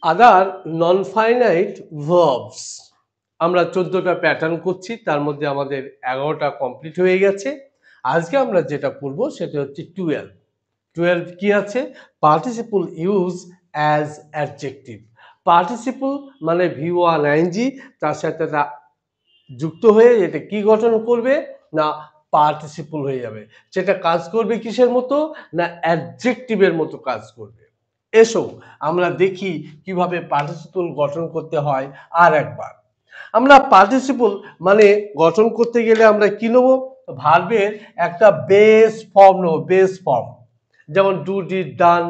আদার non finite verbs আমরা 14টা pattern করছি, তার মধ্যে আমাদের 11টা কমপ্লিট হয়ে গেছে। আজকে আমরা যেটা করব সেটা হচ্ছে 12 কি আছে? Participle use as adjective. Participle মানে V1 ING, তার সাথে যুক্ত হয়ে এটা কি গঠন করবে না পার্টিসিপল হয়ে যাবে। সেটা কাজ করবে কিসের মতো না অ্যাডজেক্টিভের মতো কাজ করবে। এসো আমরা দেখি কিভাবে পার্টিসিপল গঠন করতে হয়। আর একবার আমরা পার্টিসিপল মানে গঠন করতে গেলে আমরা কি নেব? ভার্বের একটা বেস ফর্ম নেব। বেস ফর্ম যেমন ডু, ডিড, ডান,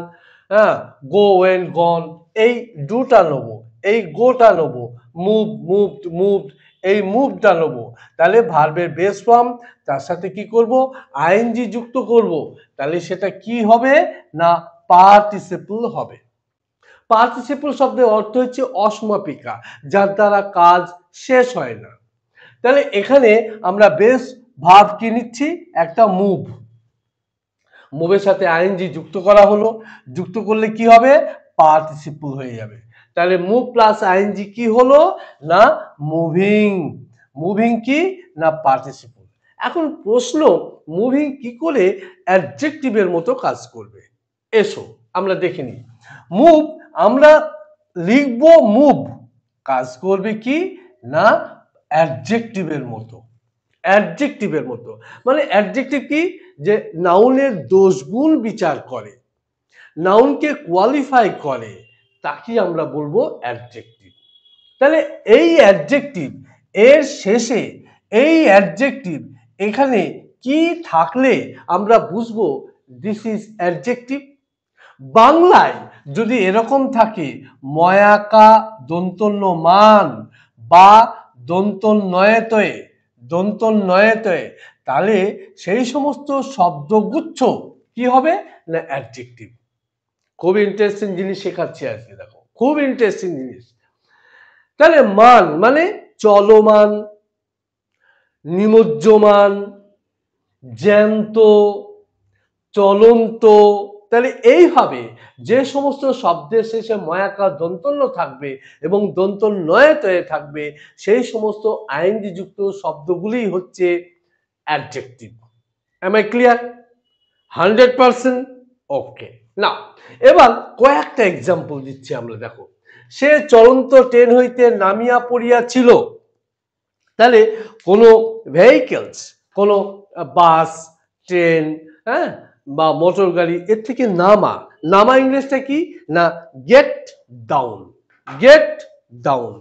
হ্যাঁ, গো, ওয়েন্ট, গন। এই ডুটা নেব, এই গোটা নেব, মুভ, মুভড, মুভড, এই মুভটা নেব। তাহলে ভার্বের বেস ফর্ম, তার সাথে কি করব? আইএনজি যুক্ত করব। তাহলে সেটা কি হবে না পার্টিসিপল হবে। পার্টিসিপল শব্দের অর্থ হচ্ছে অসমাপিকা, যার দ্বারা কাজ শেষ হয় না। তাহলে এখানে আমরা বেস ভার্ব কি নিচ্ছি? একটা মুভ। মুভের সাথে আইএনজি যুক্ত করা হলো, যুক্ত করলে কি হবে? পার্টিসিপল হয়ে যাবে। তাহলে মুভ প্লাস আইএনজি কি হলো না মুভিং। মুভিং কি না পার্টিসিপল। এখন প্রশ্ন, মুভিং কি করে অ্যাডজেক্টিভের মতো কাজ করবে? এসো আমরা দেখে নিই। মুভ আমরা লিখবো মুভ, কাজ করবে কি না অ্যাডজেক্টিভের মতো। অ্যাডজেক্টিভের মতো মানে অ্যাডজেক্টিভ কি? যে নাউনের দোষ গুণ বিচার করে, নাউনকে কোয়ালিফাই করে, তাকে আমরা বলবো অ্যাডজেক্টিভ। তাহলে এই অ্যাডজেক্টিভ এর শেষে এই অ্যাডজেক্টিভ এখানে কি থাকলে আমরা বুঝবো দিস ইজ অ্যাডজেক্টিভ? বাংলায় যদি এরকম থাকে ময়াকা দন্তন্য মান বা দন্তন্নয়তয়ে, দন্তন্নয়তয়ে, তাহলে সেই সমস্ত শব্দগুচ্ছ কি হবে না অ্যাডজেক্টিভ। খুব ইন্টারেস্টিং জিনিস শেখাচ্ছি আজকে, দেখো খুব ইন্টারেস্টিং জিনিস। তাহলে মান মানে চলমান, নিমজ্জমান, জ্যান্ত, চলন্ত। তাহলে এইভাবে যে সমস্ত শব্দের শেষে ময়াকার দন্তন্য থাকবে এবং দন্তন্নয়তয়ে থাকবে, সেই সমস্ত আইএনজি যুক্ত শব্দগুলি হচ্ছে adjective. Am I clear? 100%? Okay. না এবার কয়েকটা এক্সাম্পল দিচ্ছি আমরা। দেখো, সে চলন্ত ট্রেন হইতে নামিয়া পড়িয়াছিল। তাহলে কোনো ভেহিকেলস, কোনো বাস, ট্রেন, হ্যাঁ, বা মোটর গাড়ি, এর থেকে নামা। নামা ইংলিশটা কি না get down. Get down,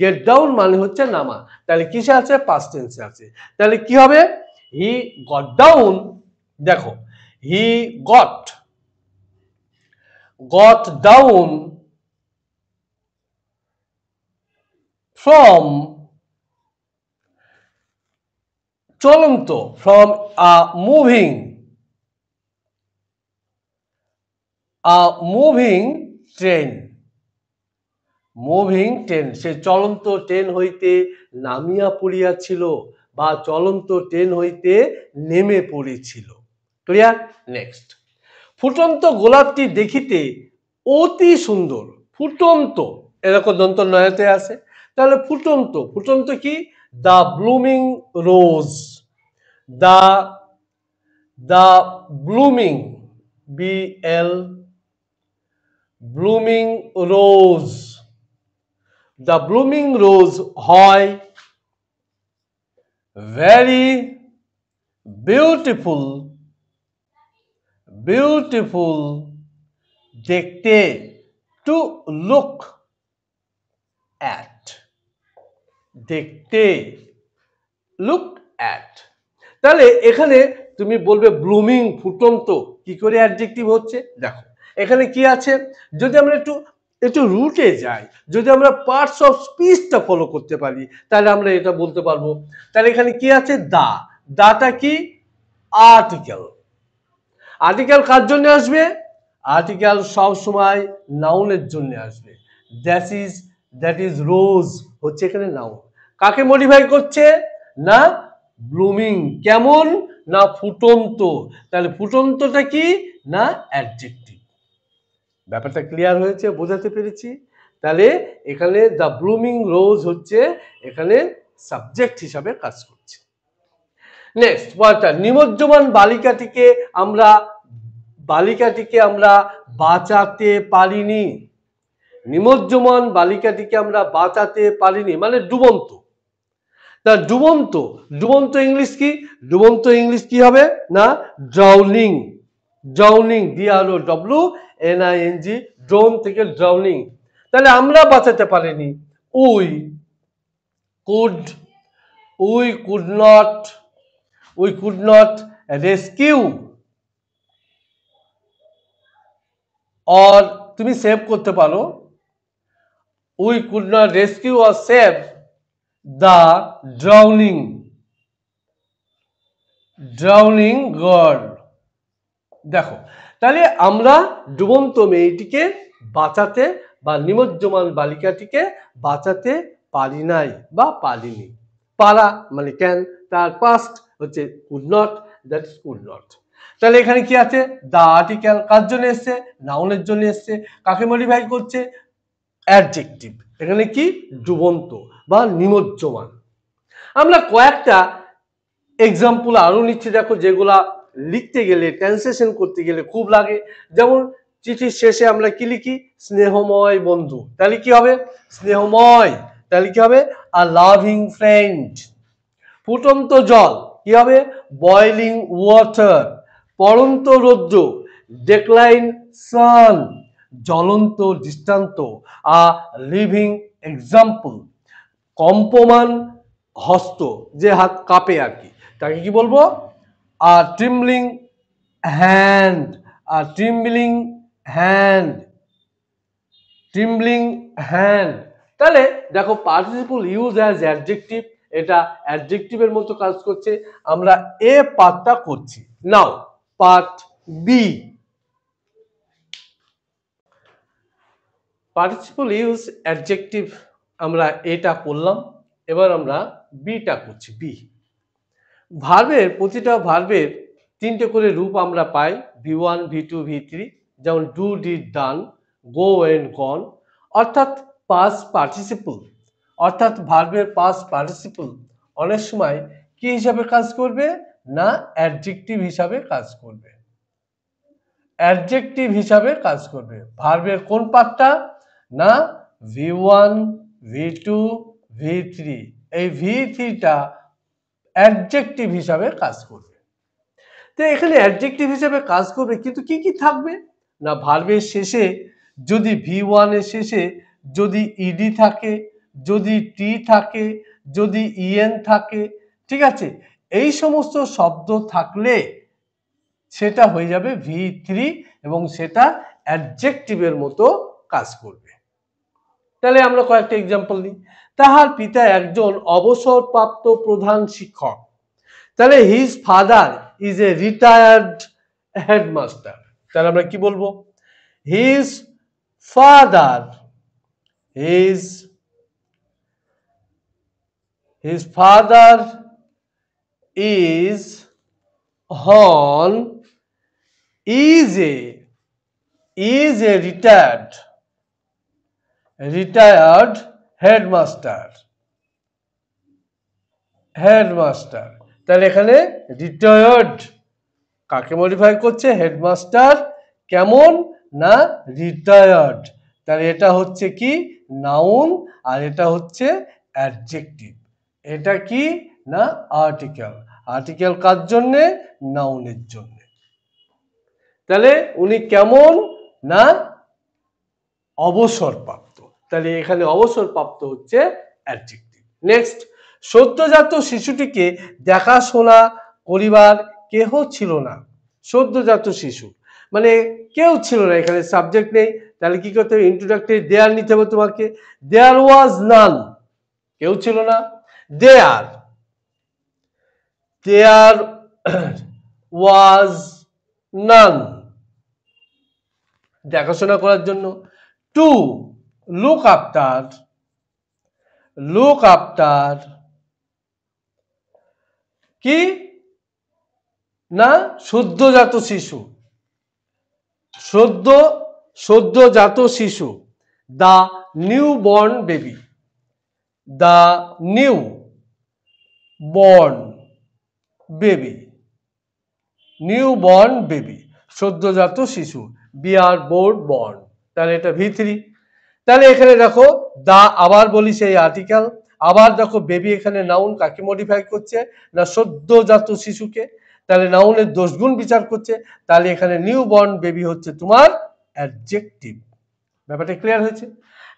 get down মানে হচ্ছে নামা। তাহলে কিসে আছে? পাস্ট টেন্সে আছে। তাহলে কি হবে? He got down. দেখো, হি গট ডাউন ফ্রম চলন্ত, from moving moving train. Moving train, সে চলন্ত ট্রেন হইতে নামিয়া পড়িয়াছিল বা চলন্ত ট্রেন হইতে নেমে পড়েছিল। ক্লিয়ার? নেক্সট, ফুটন্ত গোলাপটি দেখিতে অতি সুন্দর। ফুটন্ত এরকম দন্ত নয়তে আছে। তাহলে ফুটন্ত, ফুটন্ত কি? The blooming rose. The blooming, BL blooming rose. The blooming rose হয় ভেরি বিউটিফুল, বিউটিফুল দেখতে, টু লুক অ্যাট, দেখতে, লুক অ্যাট। তাহলে এখানে তুমি বলবে ব্লুমিং ফুটন্ত কি করে অ্যাডজেক্টিভ হচ্ছে? দেখো এখানে কি আছে, যদি আমরা একটু একটু রুটে যাই, যদি আমরা পার্টস অফ স্পিচটা ফলো করতে পারি, তাহলে আমরা এটা বলতে পারবো। তাহলে এখানে কি আছে? দা, দাটা কি? আর্টিকেল। আর্টিকেল কার জন্য আসবে? আর্টিকেল সব সময় নাউনের জন্য আসবে। দ্যাট ইজ রোজ হচ্ছে এখানে নাউন। কাকে মডিফাই করছে না ব্লুমিং। কেমন না ফুটন্ত। তাহলে ফুটন্তটা কি না অ্যাডজেক্টিভ। ব্যাপারটা ক্লিয়ার হয়েছে? বোঝাতে পেরেছি? তাহলে এখানে দ্য ব্লুমিং রোজ হচ্ছে এখানে সাবজেক্ট হিসাবে কাজ করছে। নেক্সট ওয়াটার, নিমজ্জমান বালিকাটিকে আমরা বাঁচাতে পারিনি। নিমজ্জমান বালিকাটিকে আমরা বাঁচাতে পারিনি মানে ডুবন্ত। তা ডুবন্ত ইংলিশ কি? ডুবন্ত ইংলিশ কি হবে না ড্রাউনিং। ড্রাউনিং DROWNING, ড্রোন থেকে ড্রাউনিং। তাহলে আমরা বাঁচাতে পারিনি। We could not rescue, or তুমি সেভ করতে পারো, we could not rescue or save the drowning girl. দেখো তাহলে আমরা ডুবন্ত মেয়েটিকে বাঁচাতে বা নিমজ্জমান বালিকাটিকে বাঁচাতে পারি নাই বা পারিনি। পারা মানে ক্যান, তার পাস্ট হচ্ছে could not, that is could not. তাহলে এখানে কি আছে? দ্য আর্টিকেল কার জন্য এসছে? নাউনের জন্য এসছে। কাকে মডিফাই করছে? অ্যাডজেক্টিভ। এখানে কি? ডুবন্ত বা নিমজ্জমান। আমরা কয়েকটা এক্সাম্পল আরো নিচ্ছি, দেখো যেগুলা লিখতে গেলে ট্রান্সলেশন করতে গেলে খুব লাগে। যেমন চিঠির শেষে আমরা কি লিখি? স্নেহময় বন্ধু। তাহলে কি হবে? স্নেহময়। তাহলে কি হবে? আ লাভিং ফ্রেন্ড। ফুটন্ত জল কি হবে? Boiling water. পড়ন্ত রৌদ্র ডেক্লাইন সান। জ্বলন্ত দৃষ্টান্ত আ লিভিং এক্সাম্পল। কম্পমান হস্ত, যে হাত কাঁপে আর কি, তাকে কি বলবো? আ ট্রিম্বলিং হ্যান্ড। তাহলে দেখো পার্টিসিপল ইউজ অ্যাজ অ্যাডজেক্টিভ, এটা অ্যাডজেক্টিভের মতো কাজ করছে। আমরা এ পার্টটা করছি। Now part B, participle use adjective আমরা এটা করলাম। এবার আমরা বিটা করছি। বি ভার্বের, প্রতিটা ভার্বের তিনটে করে রূপ আমরা পাই, V1 V2 V3। যেমন do, did, done, go and gone. অর্থাৎ পাস্ট পার্টিসিপল, অর্থাৎ ভার্বের পাস্ট পার্টিসিপল অনেক সময় কি হিসাবে কাজ করবে না অ্যাডজেক্টিভ হিসাবে কাজ করবে। অ্যাডজেক্টিভ হিসাবে কাজ করবে। ভার্বের কোন পার্টটা? না V1 V2 V3। এই V3টা অ্যাডজেক্টিভ হিসাবে কাজ করবে। তো এখানে অ্যাডজেক্টিভ হিসাবে কাজ করবে, কিন্তু কি কি থাকবে না ভার্বের শেষে যদি V1 এর শেষে যদি ইডি থাকে, যদি টি থাকে, যদি ইএন থাকে, ঠিক আছে, এই সমস্ত শব্দ থাকলে সেটা হয়ে যাবে V3 এবং সেটা অ্যাডজেক্টিভের মতো কাজ করবে। তাহলে আমরা কয়েকটা এক্সাম্পল নিই। তাহার পিতা একজন অবসরপ্রাপ্ত প্রধান শিক্ষক। তাহলে his father is a retired headmaster. তাহলে আমরা কি বলবো? হিজ ফাদার ইজ হন is a retired headmaster। তাহলে এখানে রিটায়ার্ড কাকে মডিফাই করছে? হেডমাস্টার। কেমন না রিটায়ার্ড। তাহলে এটা হচ্ছে কি? নাউন, আর এটা হচ্ছে অ্যাডজেক্টিভ। এটা কি না আর্টিকেল। আর্টিকেল কার জন্য? নাউনের জন্য। তাহলে উনি কেমন না অবসরপ্রাপ্ত। তাহলে এখানে অবসরপ্রাপ্ত হচ্ছে অ্যাডজেক্টিভ। নেক্সট, সদ্যজাত শিশুটিকে দেখাশোনা করিবার কেহ ছিল না। সদ্যজাত শিশু মানে কেউ ছিল না, এখানে সাবজেক্ট নেই। তাহলে কি করতে হবে? ইন্ট্রোডাক্টরি দেয়ার নিতে হবে তোমাকে। দেয়ার ওয়াজ নান, কেউ ছিল না। দেয়ার ওয়াজ নান, দেখাশোনা করার জন্য। টু লুক আফটার কি না সদ্যজাত শিশু। সদ্যজাত শিশু the new born baby, the new born baby, new born baby, সদ্যজাত শিশু, বিয়ার বোর্ড বর্ন, তাহলে এটা V3। তাহলে এখানে দেখো দা, আবার বলি সেই আর্টিকেল, আবার দেখো বেবি এখানে নাউন কাকে মডিফাই করছে না সদ্যজাত শিশুকে, তাহলে নাউনের দোষগুণ বিচার করছে, তাহলে এখানে নিউ বর্ন বেবি হচ্ছে তোমার অ্যাডজেক্টিভ। ব্যাপারটা ক্লিয়ার হয়েছে?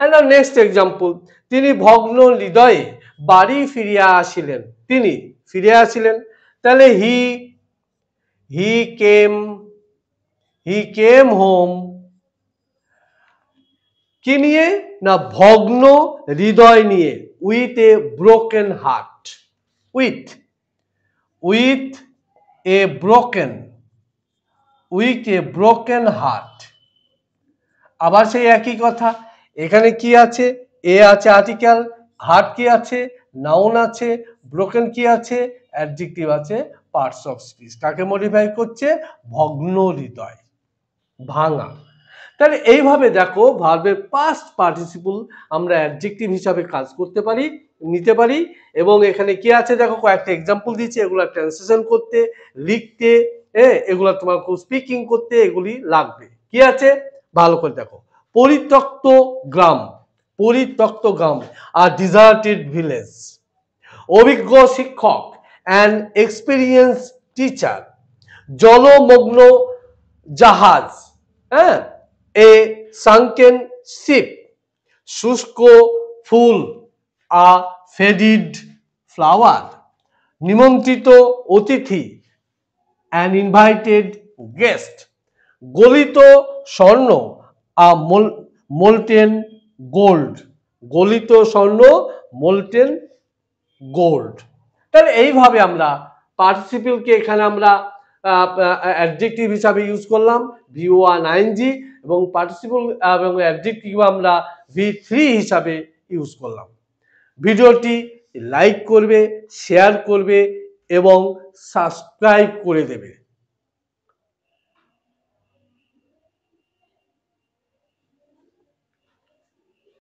এন্ড নাও নেক্সট এক্সাম্পল, তিনি ভগ্ন হৃদয়ে বাড়ি ফিরিয়া আসিলেন, তিনি ফিরে আসিলেন, তাহলে হি কেম হোম, কি নিয়ে না ভগ্ন হৃদয় নিয়ে, with a broken heart, with a broken heart. আবার সেই একই কথা, এখানে কি আছে, এ আছে আর্টিকেল, হার্ট কি আছে, নাউন আছে, ব্রোকেন কি আছে, অ্যাডজেক্টিভ আছে, পার্টস অফ স্পিচ, কাকে মডিফাই করছে, ভগ্ন হৃদয়, ভাঙা। তাহলে এইভাবে দেখো ভার্বের পাস্ট পার্টিসিপল আমরা অ্যাডজেক্টিভ হিসাবে কাজ করতে পারি, নিতে পারি। এবং এখানে কি আছে দেখো, কয়েকটা এক্সাম্পল দিচ্ছি, এগুলো ট্রান্সলেশন করতে, লিখতে, এগুলো তোমার স্পিকিং করতে এগুলি লাগবে। কি আছে ভালো করে দেখো, পরিত্যক্ত গ্রাম, আর ডিজার্টেড ভিলেজ, অভিজ্ঞ শিক্ষক অ্যান্ড এক্সপিরিয়েন্স টিচার, জলমগ্ন জাহাজ, এ সাঙ্কেন শিপ, শুষ্ক ফুল, আ ফেডিড ফ্লাওয়ার, নিমন্ত্রিত অতিথি, অ্যান ইনভাইটেড গেস্ট, গলিত স্বর্ণ, আ মোল্টেন গোল্ড, গলিত স্বর্ণ, মোল্টেন গোল্ড। তাহলে এইভাবে আমরা পার্টিসিপলকে এখানে আমরা অ্যাডজেক্টিভ হিসাবে ইউজ করলাম V1 ing, এবং পার্টিসিপল এবং অ্যাডজেক্টিভ আমরা V3 হিসাবে ইউজ করলাম। ভিডিওটি লাইক করবে, শেয়ার করবে এবং সাবস্ক্রাইব করে দেবে।